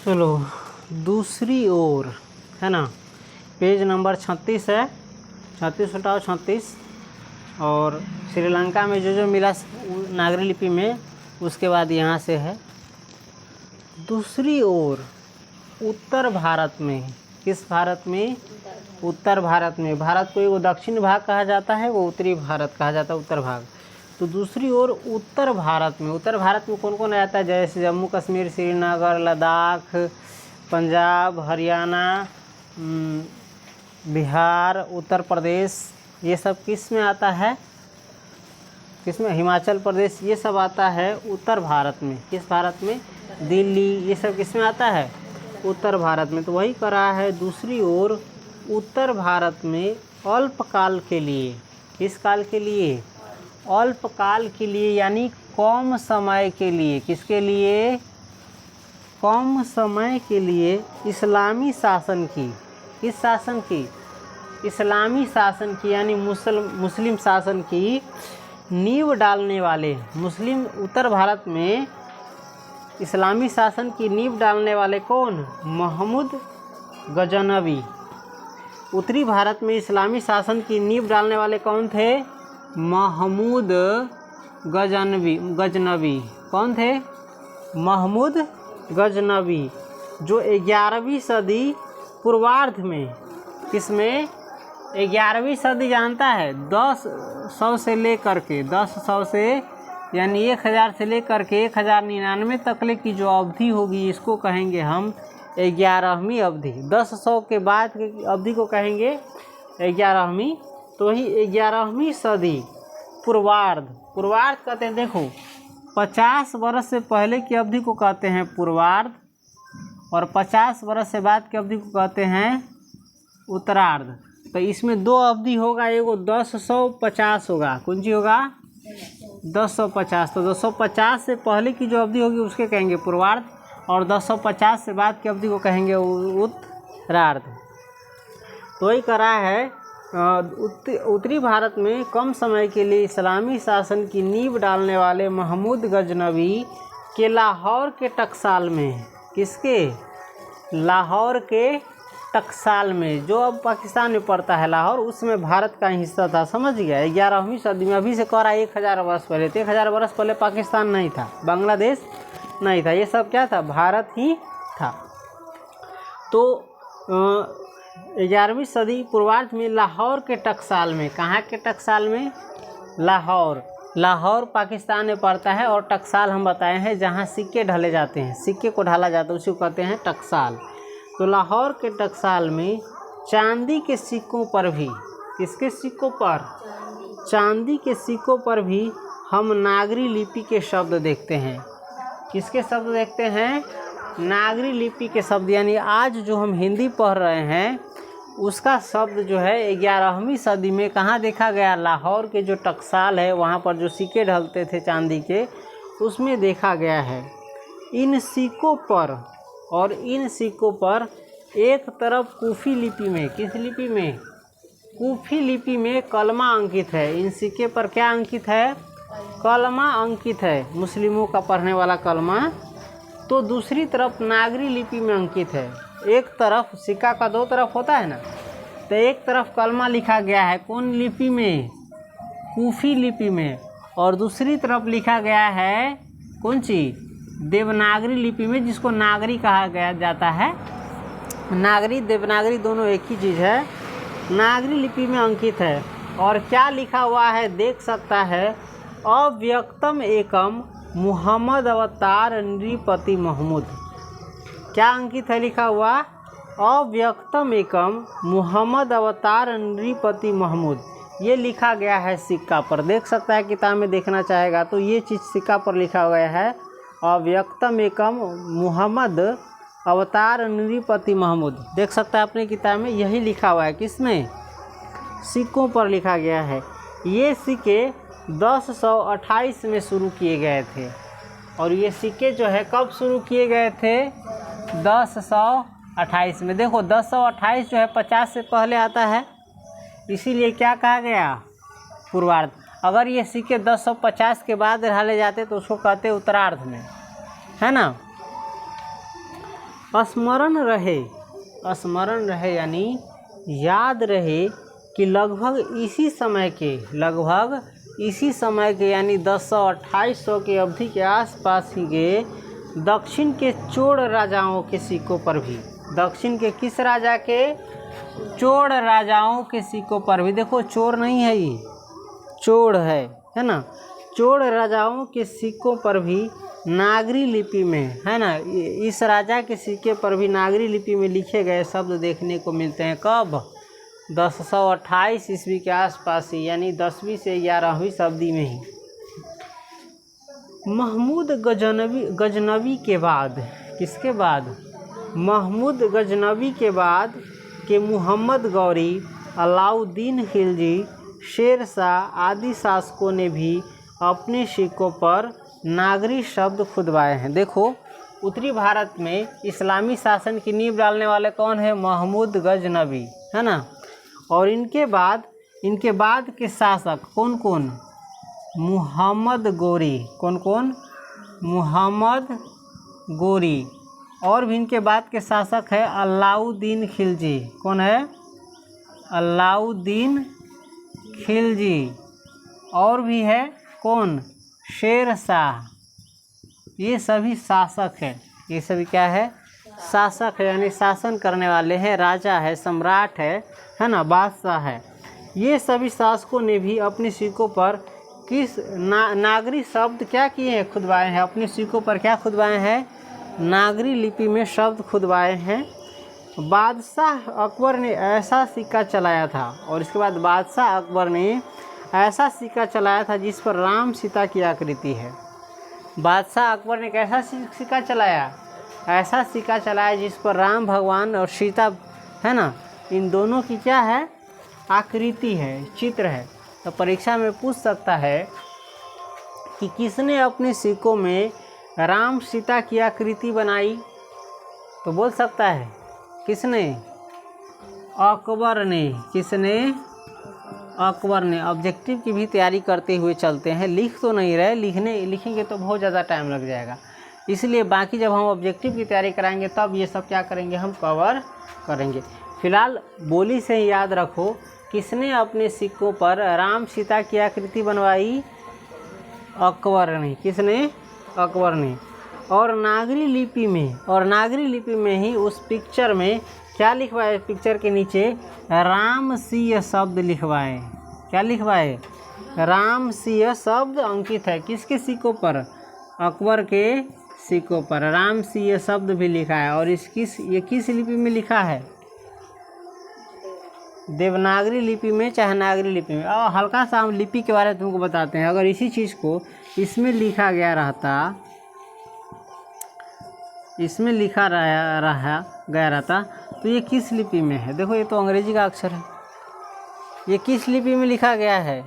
चलो दूसरी ओर है ना, पेज नंबर 36 है, 36 हटाओ 36। और श्रीलंका में जो जो मिला नागरी लिपि में, उसके बाद यहाँ से है। दूसरी ओर उत्तर भारत में, किस भारत में? उत्तर भारत में। भारत को एगो दक्षिण भाग कहा जाता है, वो उत्तरी भारत कहा जाता है, उत्तर भाग। तो दूसरी ओर उत्तर भारत में, उत्तर भारत में कौन कौन आता है? जैसे जम्मू कश्मीर, श्रीनगर, लद्दाख, पंजाब, हरियाणा, बिहार, उत्तर प्रदेश, ये सब किस में आता है? किस में? हिमाचल प्रदेश, ये सब आता है उत्तर भारत में। किस भारत में? दिल्ली, ये सब किस में आता है? उत्तर भारत में। तो वही करा है। दूसरी ओर उत्तर भारत में अल्पकाल के लिए, किस काल के लिए? अल्पकाल के लिए, यानी कम समय के लिए। किसके लिए? कम समय के लिए इस्लामी शासन की। किस शासन की? इस्लामी शासन की, यानी मुस्लिम शासन की नींव डालने वाले। मुस्लिम उत्तर भारत में इस्लामी शासन की नींव डालने वाले कौन? महमूद गजनवी। उत्तरी भारत में इस्लामी शासन की नींव डालने वाले कौन थे? महमूद गजनवी। कौन थे? महमूद गजनवी, जो 11वीं सदी पूर्वार्ध में, किसमें? 11वीं सदी जानता है? 1000 से लेकर के 1000 से, यानी 1000 से लेकर के 1099 तक की जो अवधि होगी, इसको कहेंगे हम 11वीं अवधि। 1000 के बाद की अवधि को कहेंगे 11वीं। तो ही 11वीं सदी पूर्वार्ध, पूर्वार्ध कहते हैं। देखो, 50 वर्ष से पहले की अवधि को कहते हैं पूर्वार्ध, और 50 वर्ष से बाद की अवधि को कहते हैं उत्तरार्ध। तो इसमें दो अवधि होगा, एगो 1050 होगा। कौन सी होगा? 1050। तो 250 से पहले की जो अवधि होगी उसके कहेंगे पूर्वार्ध, और 250 से बाद की अवधि को कहेंगे उत्तरार्ध। तो वही करा है। उत्तरी भारत में कम समय के लिए इस्लामी शासन की नींव डालने वाले महमूद गजनवी के लाहौर के टकसाल में, किसके? लाहौर के टकसाल में, जो अब पाकिस्तान में पड़ता है लाहौर, उसमें भारत का हिस्सा था। समझ गया? 11वीं सदी में। अभी से कह रहा है 1000 वर्ष पहले। तो 1000 वर्ष पहले पाकिस्तान नहीं था, बांग्लादेश नहीं था, ये सब क्या था? भारत ही था। तो 11वीं सदी पूर्वार्ध में लाहौर के टकसाल में, कहाँ के टकसाल में? लाहौर। लाहौर पाकिस्तान में पड़ता है, और टकसाल हम बताए हैं जहाँ सिक्के ढले जाते हैं, सिक्के को ढाला जाता है, उसी को कहते हैं टकसाल। तो लाहौर के टकसाल में चांदी के सिक्कों पर भी, किसके सिक्कों पर? चांदी के सिक्कों पर भी हम नागरी लिपि के शब्द देखते हैं। किसके शब्द देखते हैं? नागरी लिपि के शब्द। यानी आज जो हम हिंदी पढ़ रहे हैं उसका शब्द जो है 11वीं सदी में कहाँ देखा गया? लाहौर के जो टकसाल है, वहाँ पर जो सिक्के ढलते थे चांदी के, उसमें देखा गया है। इन सिक्कों पर, और इन सिक्कों पर एक तरफ कूफी लिपि में, किस लिपि में? कूफी लिपि में कलमा अंकित है। इन सिक्के पर क्या अंकित है? कलमा अंकित है, मुस्लिमों का पढ़ने वाला कलमा। तो दूसरी तरफ नागरी लिपि में अंकित है। एक तरफ, सिक्का का दो तरफ होता है ना, तो एक तरफ कलमा लिखा गया है, कौन लिपि में? कूफी लिपि में। और दूसरी तरफ लिखा गया है कौन सी? देवनागरी लिपि में, जिसको नागरी कहा गया जाता है। नागरी देवनागरी दोनों एक ही चीज़ है। नागरी लिपि में अंकित है। और क्या लिखा हुआ है देख सकता है? अव्यक्तम एकम मुहम्मद अवतार नृपति महमूद। क्या अंकित है लिखा हुआ? अव्यक्तम एकम मुहम्मद अवतार नृपति महमूद। ये लिखा गया है सिक्का पर, देख सकता है, किताब में देखना चाहेगा तो ये चीज़ सिक्का पर लिखा गया है। अव्यक्तम एकम मुहम्मद अवतार नृपति महमूद, देख सकता है अपनी किताब में, यही लिखा हुआ है। किसमें? सिक्कों पर लिखा गया है। ये सिक्के 1028 में शुरू किए गए थे। और ये सिक्के जो है कब शुरू किए गए थे? 1028 में। देखो 1028 जो है 50 से पहले आता है, इसीलिए क्या कहा गया? पूर्वार्ध। अगर ये सिक्के 1050 के बाद ढाले जाते तो उसको कहते उत्तरार्ध में, है ना। स्मरण रहे यानी याद रहे कि लगभग इसी समय के यानी 1000-2800 की अवधि के आसपास ही के दक्षिण के चोड़ राजाओं के सिक्कों पर भी, दक्षिण के किस राजा के, चोड़ राजाओं के सिक्कों पर भी, देखो चोर नहीं है ये, चोड़ है ना, चोड़ राजाओं के सिक्कों पर भी नागरी लिपि में, है ना, इस राजा के सिक्के पर भी नागरी लिपि में लिखे गए शब्द देखने को मिलते हैं। कब? 1028 ईस्वी के आसपास ही, यानी 10वीं से 11वीं शताब्दी में ही। महमूद गजनवी के बाद, किसके बाद? महमूद गजनवी के बाद के मोहम्मद गौरी, अलाउद्दीन खिलजी, शेर शाह आदि शासकों ने भी अपने सिक्कों पर नागरी शब्द खुदवाए हैं। देखो उत्तरी भारत में इस्लामी शासन की नींव डालने वाले कौन है? महमूद गजनवी, है ना। और इनके बाद के शासक कौन कौन? मोहम्मद गौरी, कौन कौन? मोहम्मद गौरी। और भी इनके बाद के शासक है अलाउद्दीन खिलजी, कौन है? अलाउद्दीन खिलजी। और भी है कौन? शेर शाह। ये सभी शासक है, ये सभी क्या है? शासक है, यानी शासन करने वाले हैं, राजा है, सम्राट है ना, बादशाह है। ये सभी शासकों ने भी अपने सिक्कों पर किस नागरी शब्द क्या किए हैं? खुदवाए हैं। अपने सिक्कों पर क्या खुदवाए हैं? नागरी लिपि में शब्द खुदवाए हैं। बादशाह अकबर ने ऐसा सिक्का चलाया था, और इसके बाद बादशाह अकबर ने ऐसा सिक्का चलाया था जिस पर राम सीता की आकृति है। बादशाह अकबर ने कैसा सिक्का चलाया? ऐसा सिक्का चलाया जिस पर राम भगवान और सीता, है ना, इन दोनों की क्या है? आकृति है, चित्र है। तो परीक्षा में पूछ सकता है कि किसने अपने सिक्कों में राम सीता की आकृति बनाई? तो बोल सकता है किसने? अकबर ने। किसने? अकबर ने। ऑब्जेक्टिव की भी तैयारी करते हुए चलते हैं, लिख तो नहीं रहे, लिखेंगे तो बहुत ज़्यादा टाइम लग जाएगा, इसलिए बाकी जब हम ऑब्जेक्टिव की तैयारी कराएंगे तब ये सब क्या करेंगे? हम कवर करेंगे। फिलहाल बोली से ही याद रखो, किसने अपने सिक्कों पर राम सीता की आकृति बनवाई? अकबर ने। किसने? अकबर ने। और नागरी लिपि में ही उस पिक्चर में क्या लिखवाए? पिक्चर के नीचे रामसीय शब्द लिखवाए। क्या लिखवाए? रामसीय शब्द अंकित है। किसके सिक्कों पर? अकबर के सिक्कों पर रामसीय शब्द भी लिखा है। और ये किस लिपि में लिखा है? देवनागरी लिपि में चाहे नागरी लिपि में। और हल्का सा हम लिपि के बारे में तुमको बताते हैं। अगर इसी चीज़ को इसमें लिखा गया रहता, तो ये किस लिपि में है? देखो ये तो अंग्रेजी का अक्षर है, ये किस लिपि में लिखा गया है?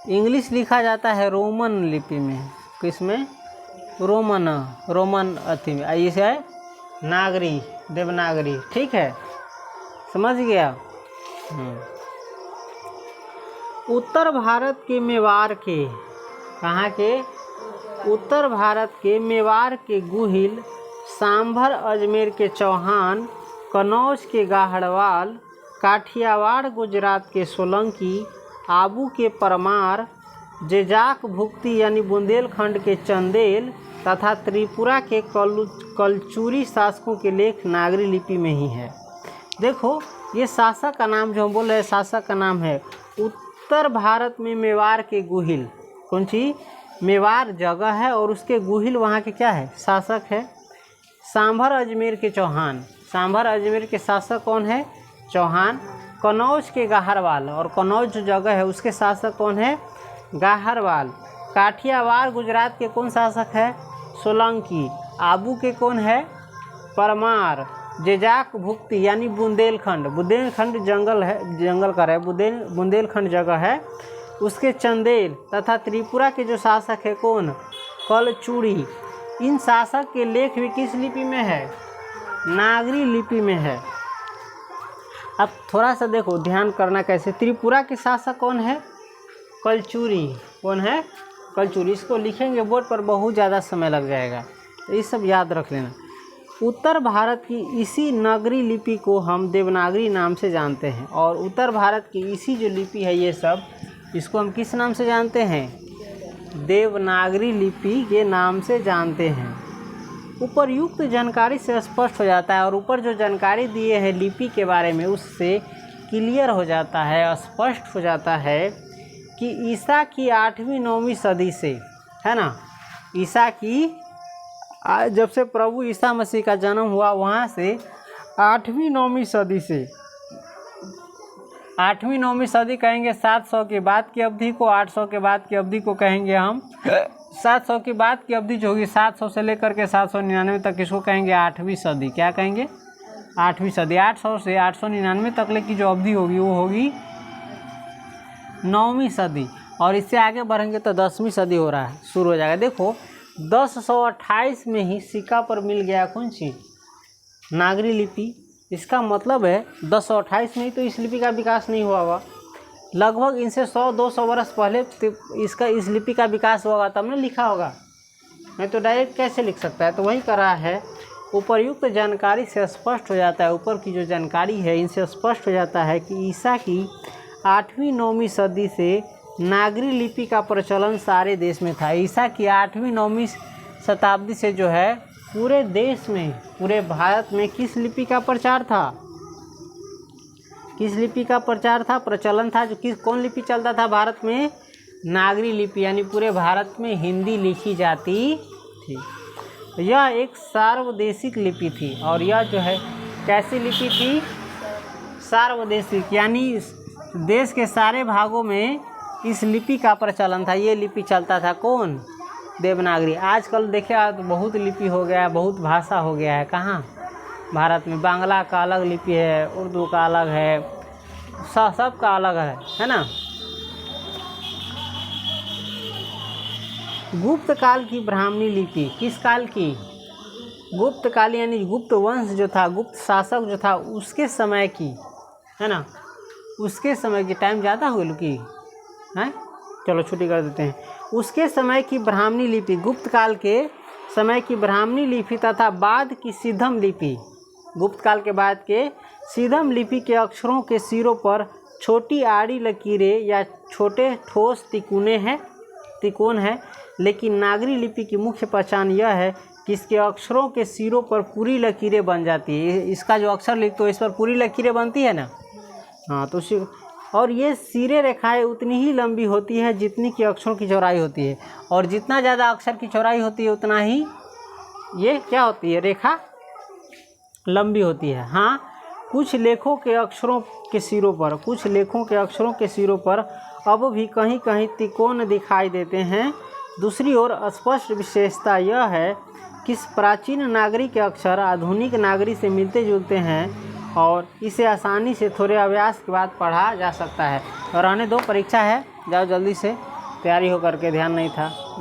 इंग्लिश लिखा जाता है रोमन लिपि में। किसमें? रोमन अथी में। इसे है नागरी, देवनागरी। ठीक है, समझ गया। उत्तर भारत के मेवाड़ के, कहाँ के? उत्तर भारत के मेवाड़ के गुहिल, सांभर अजमेर के चौहान, कन्नौज के गाहड़वाल, काठियावाड़ गुजरात के सोलंकी, आबू के परमार, जेजाक भुक्ती यानी बुंदेलखंड के चंदेल तथा त्रिपुरा के कलचुरी शासकों के लेख नागरी लिपि में ही है। देखो ये शासक का नाम जो हम बोल रहे हैं, शासक का नाम है उत्तर भारत में मेवाड़ के गुहिल। कौन सी? मेवाड़ जगह है और उसके गुहिल वहाँ के क्या है? शासक है। सांभर अजमेर के चौहान, सांभर अजमेर के शासक कौन है? चौहान। कन्नौज के गाहरवाल, और कन्नौज जो जगह है उसके शासक कौन है? गाहरवाल। काठियावाड़ गुजरात के कौन शासक है? सोलंकी। आबू के कौन है? परमार। जेजाक भुक्ती यानी बुंदेलखंड जंगल है, जंगल का है, बुंदेलखंड जगह है, उसके चंदेल तथा त्रिपुरा के जो शासक है कौन? कलचुरी। इन शासक के लेख भी किस लिपि में है? नागरी लिपि में है। अब थोड़ा सा देखो, ध्यान करना कैसे। त्रिपुरा के शासक कौन है? कलचुरी। कौन है? कलचुरी। इसको लिखेंगे बोर्ड पर बहुत ज़्यादा समय लग जाएगा, तो ये सब याद रख लेना। उत्तर भारत की इसी नागरी लिपि को हम देवनागरी नाम से जानते हैं। और उत्तर भारत की इसी जो लिपि है ये सब, इसको हम किस नाम से जानते हैं? देवनागरी लिपि के नाम से जानते हैं। उपर्युक्त जानकारी से स्पष्ट हो जाता है, और ऊपर जो जानकारी दिए हैं लिपि के बारे में उससे क्लियर हो जाता है, स्पष्ट हो जाता है कि ईसा की 8वीं-9वीं सदी से, है ना, ईसा की जब से प्रभु ईसा मसीह का जन्म हुआ वहाँ से 8वीं-9वीं सदी से, 8वीं-9वीं सदी कहेंगे 700 के बाद की अवधि को, 800 के बाद की अवधि को कहेंगे हम 700 की बाद की अवधि जो होगी 700 से लेकर के 799 तक, इसको कहेंगे 8वीं सदी। क्या कहेंगे? 8वीं सदी। 800 से 899 तक की जो अवधि होगी वो होगी 9वीं सदी। और इससे आगे बढ़ेंगे तो 10वीं सदी हो रहा है, शुरू हो जाएगा। देखो 1028 में ही सिक्का पर मिल गया कौन सी? नागरी लिपि। इसका मतलब है 1028 में ही तो इस लिपि का विकास नहीं हुआ होगा, लगभग इनसे 100-200 वर्ष पहले इस लिपि का विकास हुआ होगा, तब ने लिखा होगा, नहीं तो डायरेक्ट कैसे लिख सकता है? तो वही करा है। उपर्युक्त जानकारी से स्पष्ट हो जाता है, ऊपर की जो जानकारी है इनसे स्पष्ट हो जाता है कि ईसा की 8वीं-9वीं सदी से नागरी लिपि का प्रचलन सारे देश में था। ईसा की 8वीं-9वीं शताब्दी से जो है पूरे देश में, पूरे भारत में किस लिपि का प्रचार था? किस लिपि का प्रचार था, प्रचलन था? जो कौन लिपि चलता था भारत में? नागरी लिपि, यानी पूरे भारत में हिंदी लिखी जाती थी। यह एक सार्वदेशिक लिपि थी। और यह जो है कैसी लिपि थी? सार्वदेशिक, यानी देश के सारे भागों में इस लिपि का प्रचलन था। ये लिपि चलता था कौन? देवनागरी। आजकल देखे तो बहुत लिपि हो गया है, बहुत भाषा हो गया है। कहाँ? भारत में। बांग्ला का अलग लिपि है, उर्दू का अलग है, सब का अलग है ना। गुप्त काल की ब्राह्मणी लिपि किस काल की? गुप्त काल, यानी गुप्त वंश जो था, गुप्त शासक जो था उसके समय की, है ना, उसके समय की। टाइम ज़्यादा हो गई की है, चलो छुट्टी कर देते हैं। उसके समय की ब्राह्मणी लिपि, गुप्त काल के समय की ब्राह्मणी लिपि तथा बाद की सिद्धम लिपि, गुप्त काल के बाद के सिद्धम लिपि के अक्षरों के सिरों पर छोटी आड़ी लकीरें या छोटे ठोस तिकोन है। लेकिन नागरी लिपि की मुख्य पहचान यह है कि इसके अक्षरों के सिरों पर पूरी लकीरें बन जाती है। इसका जो अक्षर लिखते हो इस पर पूरी लकीरें बनती है ना, हाँ, तो और ये सिरे रेखाएं उतनी ही लंबी होती है जितनी कि अक्षरों की चौड़ाई होती है। और जितना ज़्यादा अक्षर की चौड़ाई होती है उतना ही ये क्या होती है? रेखा लंबी होती है। हाँ, कुछ लेखों के अक्षरों के सिरों पर, कुछ लेखों के अक्षरों के सिरों पर अब भी कहीं कहीं तिकोन दिखाई देते हैं। दूसरी ओर स्पष्ट विशेषता यह है कि प्राचीन नागरी के अक्षर आधुनिक नागरी से मिलते जुलते हैं और इसे आसानी से थोड़े अभ्यास के बाद पढ़ा जा सकता है। और आने दो, परीक्षा है, जाओ जल्दी से, तैयारी हो करके, ध्यान नहीं था।